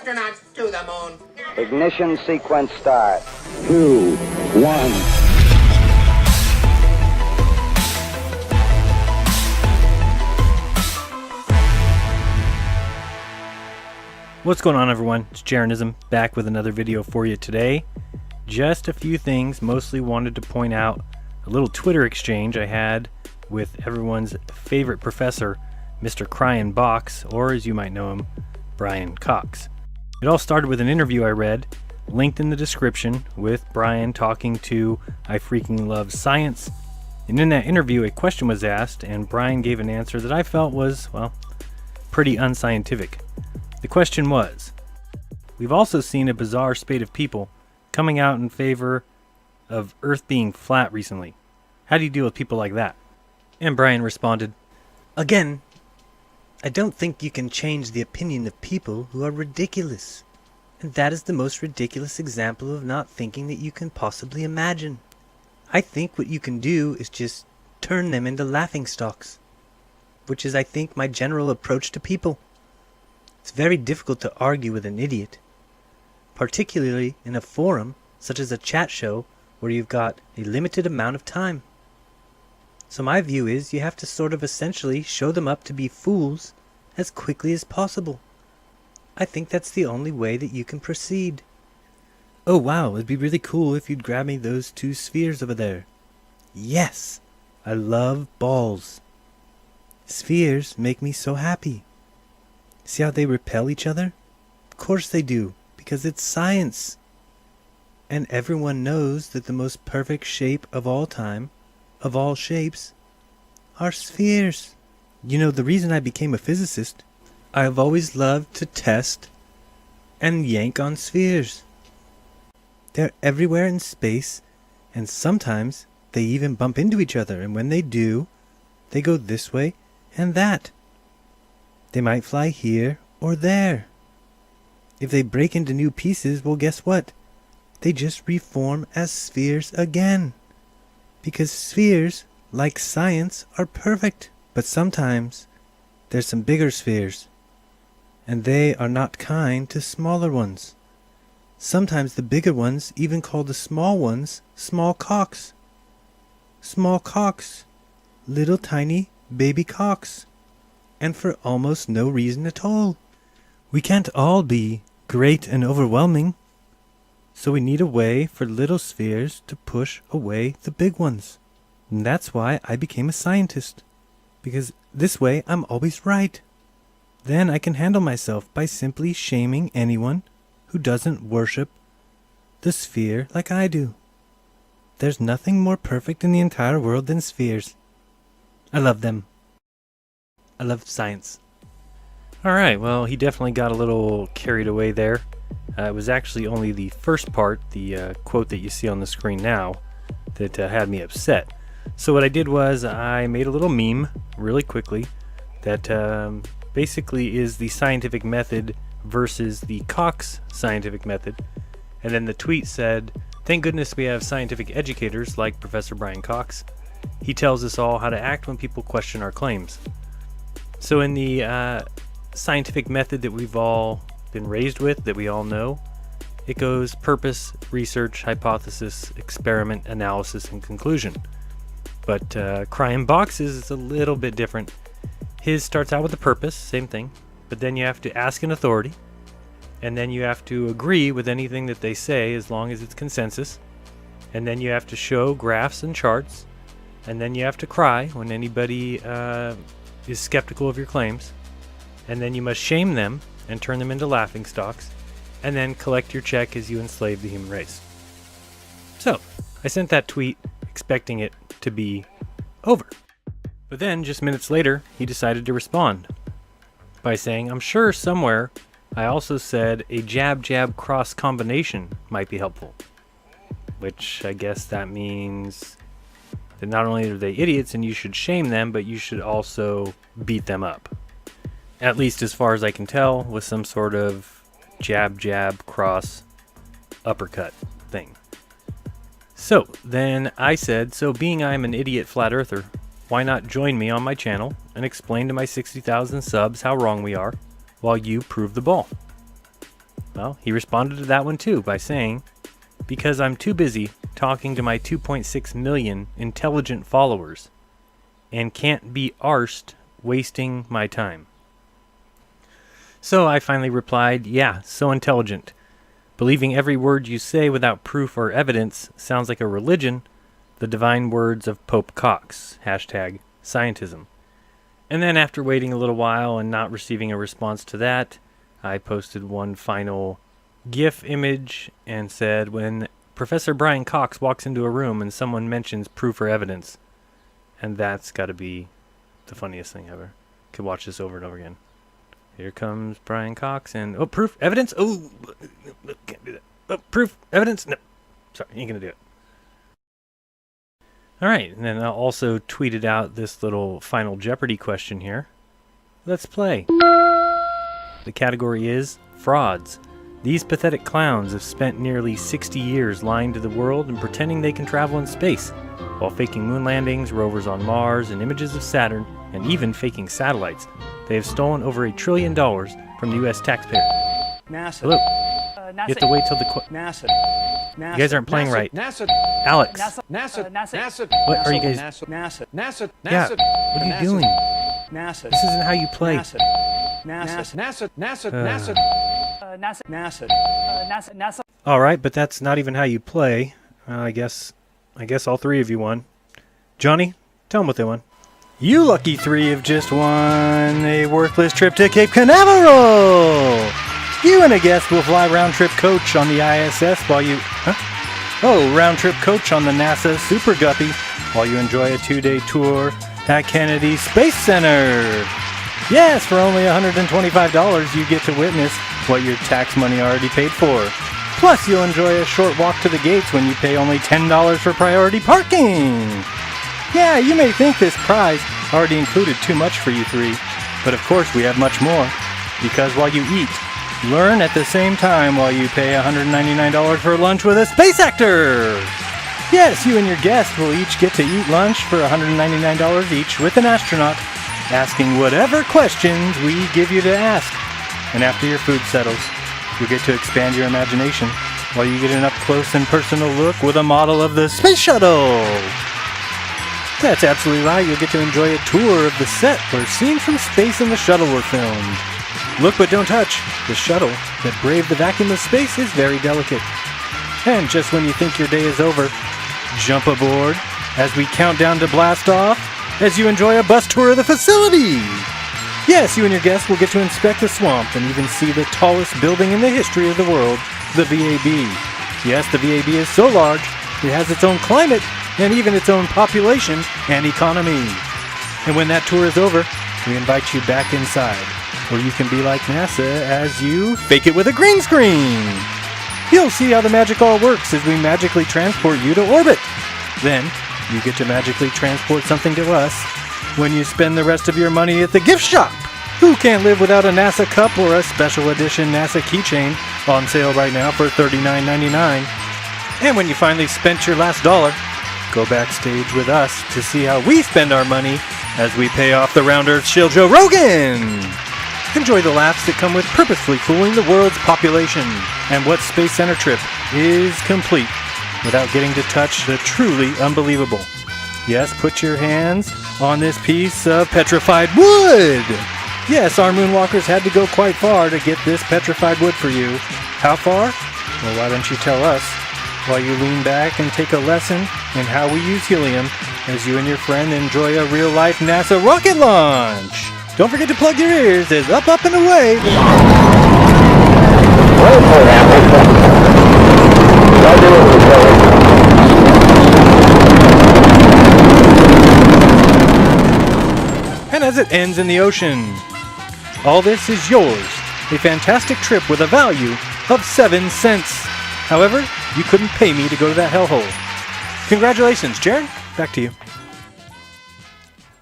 astronauts to the moon. Ignition sequence start. 2, 1. What's going on, everyone? It's Jaronism back with another video for you today. Just a few things. Mostly wanted to point out a little Twitter exchange I had with everyone's favorite professor, Mr. Cryin' Box, or as you might know him, Brian Cox. It all started with an interview I read, linked in the description, with Brian talking to I Freaking Love Science. And in that interview, a question was asked, and Brian gave an answer that I felt was, well, pretty unscientific. The question was, we've also seen a bizarre spate of people coming out in favor of Earth being flat recently. How do you deal with people like that? And Brian responded, Again, I don't think you can change the opinion of people who are ridiculous. And that is the most ridiculous example of not thinking that you can possibly imagine. I think what you can do is just turn them into laughingstocks, which is, I think, my general approach to people. It's very difficult to argue with an idiot, particularly in a forum such as a chat show where you've got a limited amount of time. So my view is you have to sort of essentially show them up to be fools as quickly as possible. I think that's the only way that you can proceed. Oh wow, it'd be really cool if you'd grab me those 2 spheres over there. Yes, I love balls. Spheres make me so happy. See how they repel each other? Of course they do, because it's science. And everyone knows that the most perfect shape of all time, of all shapes, are spheres. You know, the reason I became a physicist, I've always loved to test and yank on spheres. They're everywhere in space, and sometimes they even bump into each other, and when they do, they go this way and that. They might fly here or there. If they break into new pieces, well, guess what? They just reform as spheres again. Because spheres, like science, are perfect. But sometimes there's some bigger spheres, and they are not kind to smaller ones. Sometimes the bigger ones even call the small ones small cocks. Small cocks. Little tiny baby cocks. And for almost no reason at all. We can't all be great and overwhelming. So we need a way for little spheres to push away the big ones. And that's why I became a scientist. Because this way I'm always right. Then I can handle myself by simply shaming anyone who doesn't worship the sphere like I do. There's nothing more perfect in the entire world than spheres. I love them. I love science. alright, well, he definitely got a little carried away there. It was actually only the first part, the quote that you see on the screen now, that had me upset. So what I did was I made a little meme really quickly that basically is the scientific method versus the Cox scientific method. And then the tweet said, "Thank goodness we have scientific educators like Professor Brian Cox. He tells us all how to act when people question our claims." So in the scientific method that we've all been raised with, that we all know, it goes purpose, research, hypothesis, experiment, analysis, and conclusion. But Cryin' Box's is a little bit different. His starts out with a purpose, same thing, but then you have to ask an authority, and then you have to agree with anything that they say as long as it's consensus, and then you have to show graphs and charts, and then you have to cry when anybody is skeptical of your claims, and then you must shame them and turn them into laughingstocks, and then collect your check as you enslave the human race. So, I sent that tweet expecting it to be over. But then, just minutes later, he decided to respond by saying, "I'm sure somewhere I also said a jab-jab cross combination might be helpful." Which I guess that means that not only are they idiots and you should shame them, but you should also beat them up. At least as far as I can tell, with some sort of jab-jab cross uppercut thing. So then I said, so being I'm an idiot flat earther, why not join me on my channel and explain to my 60,000 subs how wrong we are while you prove the ball? Well, he responded to that one too by saying, "Because I'm too busy talking to my 2.6 million intelligent followers and can't be arsed wasting my time." So I finally replied, "Yeah, so intelligent. Believing every word you say without proof or evidence sounds like a religion, the divine words of Pope Cox, hashtag scientism." And then after waiting a little while and not receiving a response to that, I posted one final GIF image and said, "When Professor Brian Cox walks into a room and someone mentions proof or evidence." And that's got to be the funniest thing ever. Could watch this over and over again. Here comes Brian Cox and, oh, proof, evidence? Oh, can't do that. Oh, proof, evidence? No. Sorry, ain't gonna do it. Alright, and then I also tweeted out this little Final Jeopardy question here. Let's play. The category is frauds. These pathetic clowns have spent nearly 60 years lying to the world and pretending they can travel in space, while faking moon landings, rovers on Mars, and images of Saturn, and even faking satellites. They have stolen over $1 trillion from the U.S. taxpayer. NASA. Hello. NASA. You have to wait till the NASA. NASA. You guys aren't playing right. NASA. Alex. NASA. NASA. What are you guys... NASA. NASA. Yeah, what are you doing? NASA. This isn't how you play. NASA. NASA. NASA. NASA. NASA. NASA. Alright, but that's not even how you play. I guess all three of you won. Johnny, tell them what they won. You lucky three have just won a worthless trip to Cape Canaveral! You and a guest will fly round-trip coach on the ISS while you... round-trip coach on the NASA Super Guppy while you enjoy a 2-day tour at Kennedy Space Center. Yes, for only $125 you get to witness what your tax money already paid for. Plus, you'll enjoy a short walk to the gates when you pay only $10 for priority parking. Yeah, you may think this prize already included too much for you three, but of course we have much more. Because while you eat, learn at the same time while you pay $199 for lunch with a space actor. Yes, you and your guest will each get to eat lunch for $199 each with an astronaut, asking whatever questions we give you to ask. And after your food settles, you'll get to expand your imagination while you get an up-close and personal look with a model of the space shuttle. That's absolutely right. You'll get to enjoy a tour of the set where scenes from space and the shuttle were filmed. Look but don't touch. The shuttle that braved the vacuum of space is very delicate. And just when you think your day is over, jump aboard as we count down to blast off as you enjoy a bus tour of the facility. Yes, you and your guests will get to inspect the swamp and even see the tallest building in the history of the world, the VAB. Yes, the VAB is so large, it has its own climate and even its own population and economy. And when that tour is over, we invite you back inside, where you can be like NASA as you fake it with a green screen. You'll see how the magic all works as we magically transport you to orbit. Then, you get to magically transport something to us when you spend the rest of your money at the gift shop. Who can't live without a NASA cup or a special edition NASA keychain on sale right now for $39.99? And when you finally spent your last dollar, go backstage with us to see how we spend our money as we pay off the round earth shill Joe Rogan. Enjoy the laughs that come with purposefully fooling the world's population. And what Space Center trip is complete without getting to touch the truly unbelievable. Yes, put your hands on this piece of petrified wood. Yes, our moonwalkers had to go quite far to get this petrified wood for you. How far? Well, why don't you tell us while you lean back and take a lesson in how we use helium as you and your friend enjoy a real-life NASA rocket launch. Don't forget to plug your ears as up, up, and away. And as it ends in the ocean. All this is yours. A fantastic trip with a value of 7 cents. However, you couldn't pay me to go to that hellhole. Congratulations, Jared. Back to you.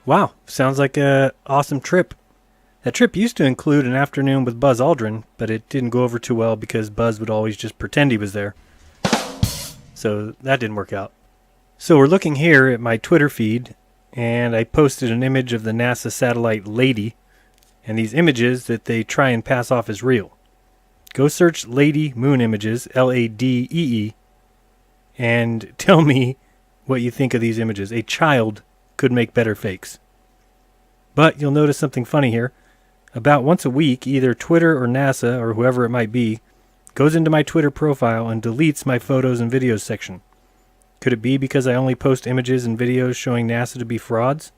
Wow, sounds like an awesome trip. That trip used to include an afternoon with Buzz Aldrin, but it didn't go over too well because Buzz would always just pretend he was there. So that didn't work out. So we're looking here at my Twitter feed, and I posted an image of the NASA satellite Lady, and these images that they try and pass off as real. Go search Lady Moon Images, Ladee, and tell me what you think of these images. A child could make better fakes. But you'll notice something funny here. About once a week, either Twitter or NASA, or whoever it might be, goes into my Twitter profile and deletes my photos and videos section. Could it be because I only post images and videos showing NASA to be frauds?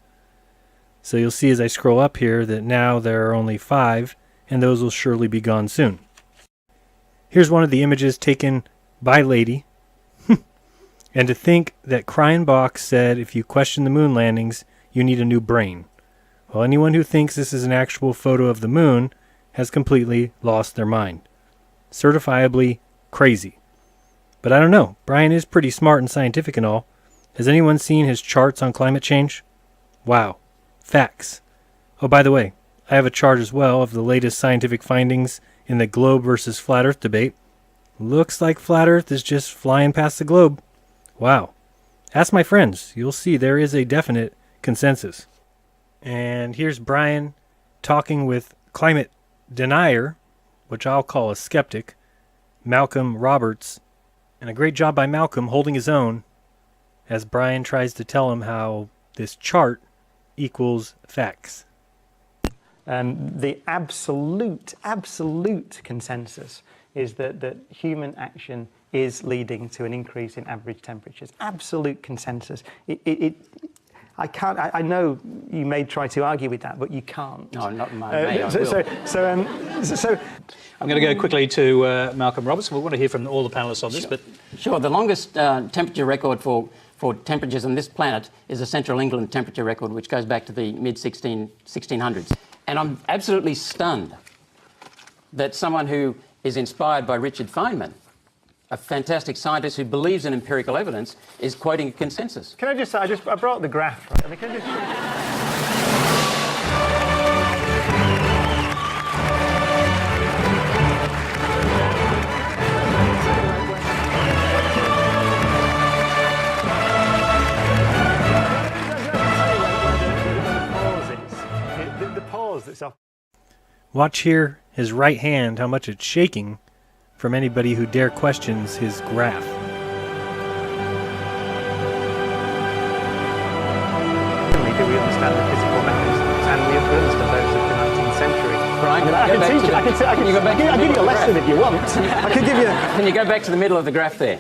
So you'll see as I scroll up here that now there are only 5, and those will surely be gone soon. Here's one of the images taken by Lady. And to think that Kryenbach said if you question the moon landings, you need a new brain. Well, anyone who thinks this is an actual photo of the moon has completely lost their mind. Certifiably crazy. But I don't know, Brian is pretty smart and scientific and all. Has anyone seen his charts on climate change? Wow. Facts. Oh, by the way, I have a chart as well of the latest scientific findings in the globe versus flat earth debate. Looks like flat earth is just flying past the globe. Wow. Ask my friends. You'll see there is a definite consensus. And here's Brian talking with climate denier, which I'll call a skeptic, Malcolm Roberts. And a great job by Malcolm holding his own as Brian tries to tell him how this chart equals facts. The absolute consensus is that human action is leading to an increase in average temperatures. Absolute consensus. I know you may try to argue with that, but you can't. No, not in my So I'm going to go quickly to Malcolm Roberts. We want to hear from all the panellists on this. Sure. But Sure. The longest temperature record for temperatures on this planet is the Central England temperature record, which goes back to the mid-1600s. And I'm absolutely stunned that someone who is inspired by Richard Feynman, a fantastic scientist who believes in empirical evidence, is quoting a consensus. can I just say, I brought the graph, right? I mean, can I just... The pause that's off. Watch here his right hand, how much it's shaking from anybody who dare questions his graph. Do we understand the physical mechanisms and the influence of those of the 19th century? Brian, I can teach you. I'll give you a lesson if you want. I could give you. Can you go back to the middle of the graph there?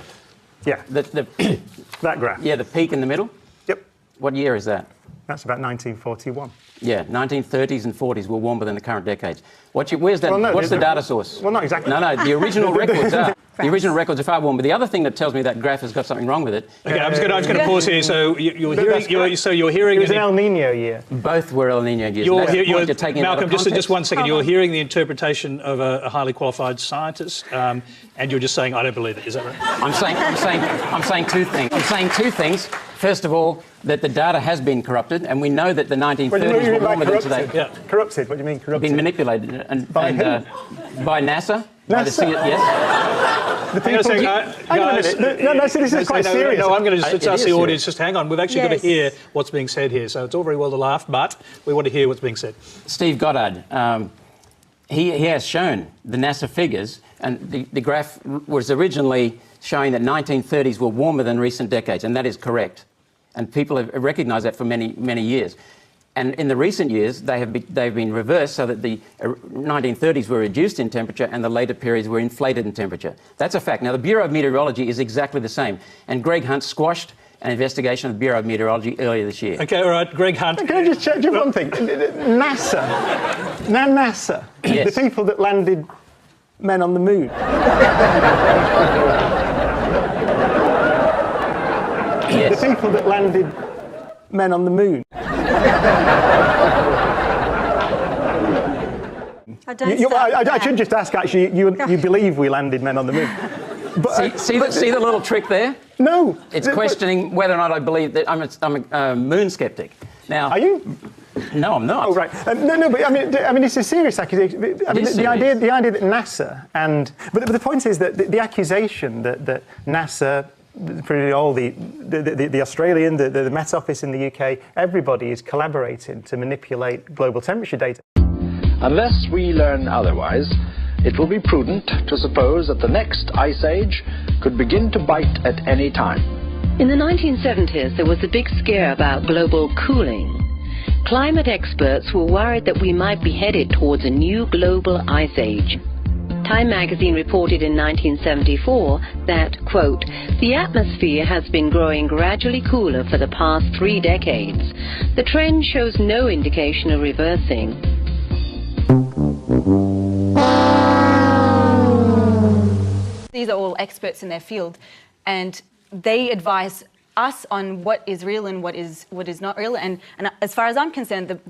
Yeah, that graph. Yeah, the peak in the middle? Yep, What year is that? that's about 1941. Yeah, 1930s and 40s were warmer than the current decades. Where's that? Well, no, what's the data source? Well, not exactly. No, the original records are. The original records are far warmer. But the other thing that tells me that graph has got something wrong with it. okay, I'm just going to pause here. So you're hearing. It was an El Nino year. Both were El Nino years. That's the point you're taking out of Malcolm, just context. 1 second. You're hearing the interpretation of a highly qualified scientist, and you're just saying, I don't believe it. Is that right? I'm saying two things. I'm saying two things. First of all, that the data has been corrupted, and we know that the 1930s What do you were mean by warmer than corrupted? today. Yeah. Corrupted? What do you mean corrupted? Been manipulated By who? By NASA. By the NASA? yes. The Hang on a second, guys. No, so this is quite serious. No, I'm going to just It ask is the audience, serious. just hang on. We've actually got to hear what's being said here. So it's all very well to laugh, but we want to hear what's being said. Steve Goddard, he has shown the NASA figures, and the graph was originally showing that 1930s were warmer than recent decades, and that is correct. And people have recognised that for many, many years. And in the recent years, they've been reversed so that the 1930s were reduced in temperature and the later periods were inflated in temperature. That's a fact. Now, the Bureau of Meteorology is exactly the same. And Greg Hunt squashed an investigation of the Bureau of Meteorology earlier this year. Okay, all right, Greg Hunt. Can I just check you one thing? NASA. Now NASA, Yes. the people that landed men on the moon. Yes. The people that landed men on the moon. I should just ask, actually, you believe we landed men on the moon? But, See the little trick there? no. It's questioning whether or not I believe that I'm a moon skeptic. Now, Are you? no, I'm not. Oh, right. No, but I mean, it's a serious accusation. I mean, is the serious. idea that NASA but the point is that the accusation that NASA, pretty all the Australian, the Met Office in the UK, everybody is collaborating to manipulate global temperature data. Unless we learn otherwise, it will be prudent to suppose that the next ice age could begin to bite at any time. In the 1970s, there was a big scare about global cooling. Climate experts were worried that we might be headed towards a new global ice age. Time magazine reported in 1974 that, quote, the atmosphere has been growing gradually cooler for the past 3 decades. The trend shows no indication of reversing. These are all experts in their field, and they advise us on what is real and what is not real. And as far as I'm concerned,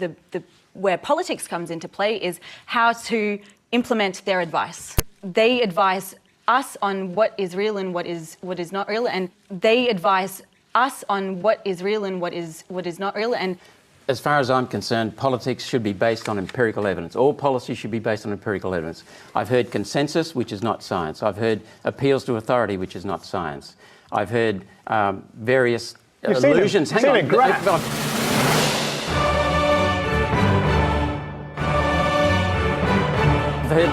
where politics comes into play is how to implement their advice. They advise us on what is real and what is not real, and they advise us on what is real and what is not real. And as far as I'm concerned, politics should be based on empirical evidence. All policy should be based on empirical evidence. I've heard consensus, which is not science. I've heard appeals to authority, which is not science. I've heard various illusions. You've seen a graph. I've heard...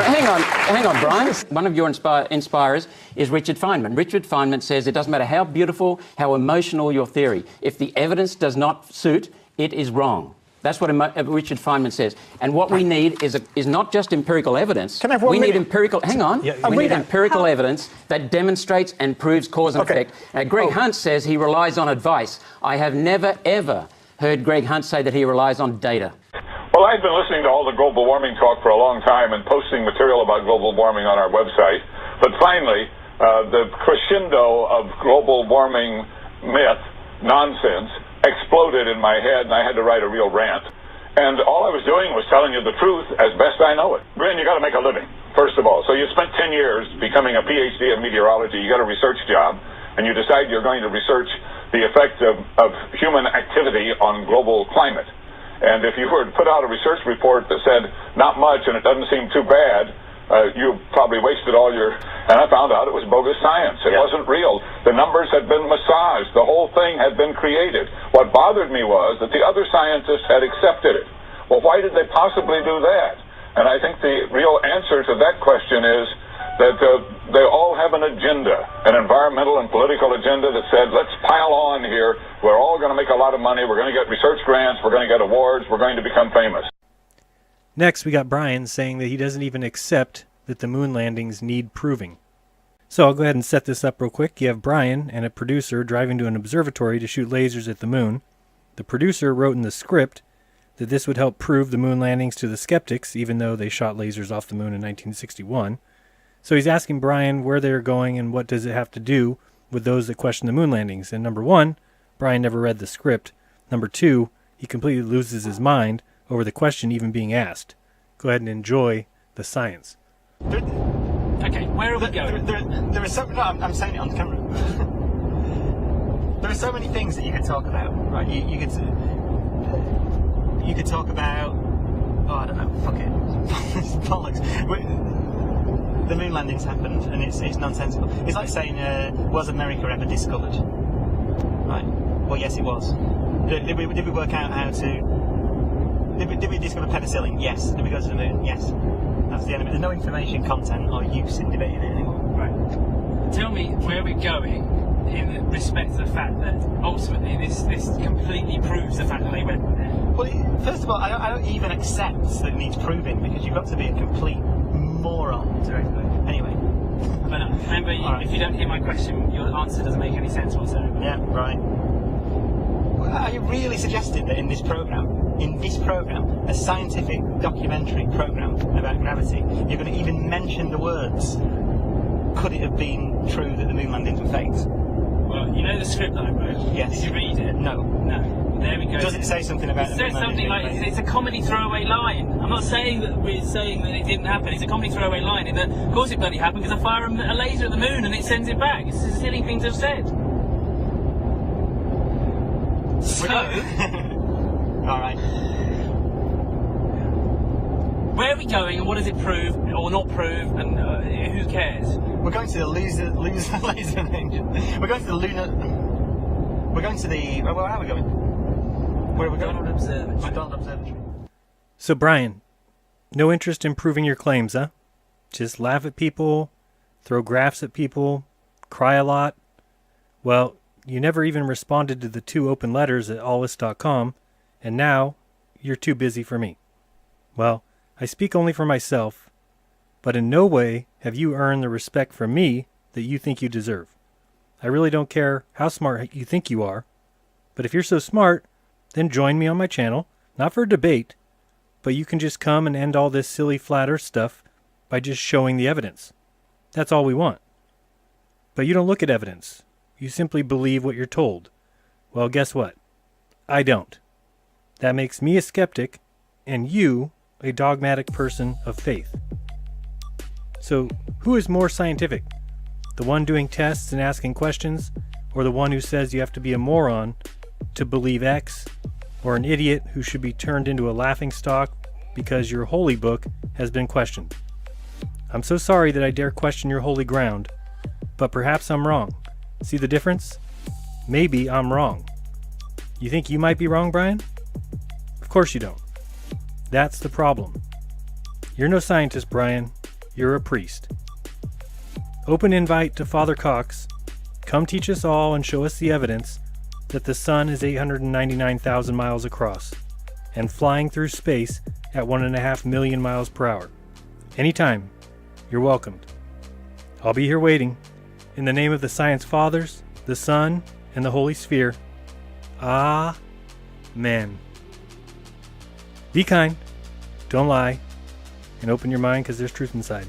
Hang on. Hang on, Brian. One of your inspirers is Richard Feynman. Richard Feynman says it doesn't matter how beautiful, how emotional your theory. If the evidence does not suit, it is wrong. That's what Richard Feynman says. And what we need is not just empirical evidence. Can I have 1 minute? We need empirical... Hang on. We need empirical evidence that demonstrates and proves cause and effect. Greg Hunt says he relies on advice. I have never, ever heard Greg Hunt say that he relies on data. Well, I've been listening to all the global warming talk for a long time and posting material about global warming on our website. But finally, the crescendo of global warming myth, nonsense, exploded in my head, and I had to write a real rant. And all I was doing was telling you the truth as best I know it. Glenn, you got to make a living, first of all. So you spent 10 years becoming a PhD in meteorology. You got a research job, and you decide you're going to research the effect of human activity on global climate. And if you were to put out a research report that said not much and it doesn't seem too bad, you probably wasted all your... And I found out it was bogus science. It wasn't real. The numbers had been massaged. The whole thing had been created. What bothered me was that the other scientists had accepted it. Well, why did they possibly do that? And I think the real answer to that question is that they all have an agenda, an environmental and political agenda that said, let's pile on here. We're all going to make a lot of money. We're going to get research grants. We're going to get awards. We're going to become famous. Next, we got Brian saying that he doesn't even accept that the moon landings need proving. So I'll go ahead and set this up real quick. You have Brian and a producer driving to an observatory to shoot lasers at the moon. The producer wrote in the script that this would help prove the moon landings to the skeptics, even though they shot lasers off the moon in 1961. So he's asking Brian where they're going and what does it have to do with those that question the moon landings. And number one, Brian never read the script. Number two, he completely loses his mind over the question even being asked. Go ahead and enjoy the science. Okay, where are we going? There are so... No, I'm saying it on camera. There are so many things that you could talk about, right? You could talk about... Oh, I don't know. Fuck it. It's bollocks. The moon landings happened, and it's nonsensical. It's like saying, was America ever discovered? Right. Well, yes, it was. Did we work out how to... Did we discover penicillin? Yes. Did we go to the moon? Yes. That's the end of it. There's no information, content, or use in debating it anymore. Right. Tell me where we're going in respect to the fact that ultimately this completely proves the fact that they went there. Well, first of all, I don't even accept that it needs proving, because you've got to be a complete moron to anyway. But no, remember, if you don't hear my question, your answer doesn't make any sense whatsoever. Yeah, right. Are you really suggesting that in this program, a scientific documentary program about gravity, you're going to even mention the words, could it have been true that the moon landings were fakes? Well, you know the script that I wrote? Yes. Did you read it? No. No. There we go. Does it say something about the moon landings? It says something like, it's a comedy throwaway line. I'm not saying that we're saying that it didn't happen. It's a comedy throwaway line in that, of course it bloody happened, because I fire a laser at the moon and it sends it back. It's a silly thing to have said. So... Alright. Where are we going and what does it prove or not prove, and who cares? We're going to the laser range. We're going to the lunar... We're going to the... Where are we going? Where are we going? McDonald Observatory. McDonald Observatory. So, Brian, no interest in proving your claims, huh? Just laugh at people, throw graphs at people, cry a lot. Well, you never even responded to the 2 open letters at allist.com, and now you're too busy for me. Well, I speak only for myself, but in no way have you earned the respect from me that you think you deserve. I really don't care how smart you think you are, but if you're so smart, then join me on my channel, not for a debate, but you can just come and end all this silly flat earth stuff by just showing the evidence. That's all we want. But you don't look at evidence. You simply believe what you're told. Well, guess what? I don't. That makes me a skeptic, and you a dogmatic person of faith. So, who is more scientific? The one doing tests and asking questions, or the one who says you have to be a moron to believe X, or an idiot who should be turned into a laughingstock because your holy book has been questioned? I'm so sorry that I dare question your holy ground, but perhaps I'm wrong. See the difference? Maybe I'm wrong. You think you might be wrong, Brian? Of course you don't. That's the problem. You're no scientist, Brian. You're a priest. Open invite to Father Cox. Come teach us all and show us the evidence that the sun is 899,000 miles across and flying through space at 1.5 million miles per hour. Anytime, you're welcomed. I'll be here waiting. In the name of the Science Fathers, the Sun, and the Holy Sphere. Amen. Be kind, don't lie, and open your mind because there's truth inside.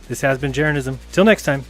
This has been Jeranism. Till next time.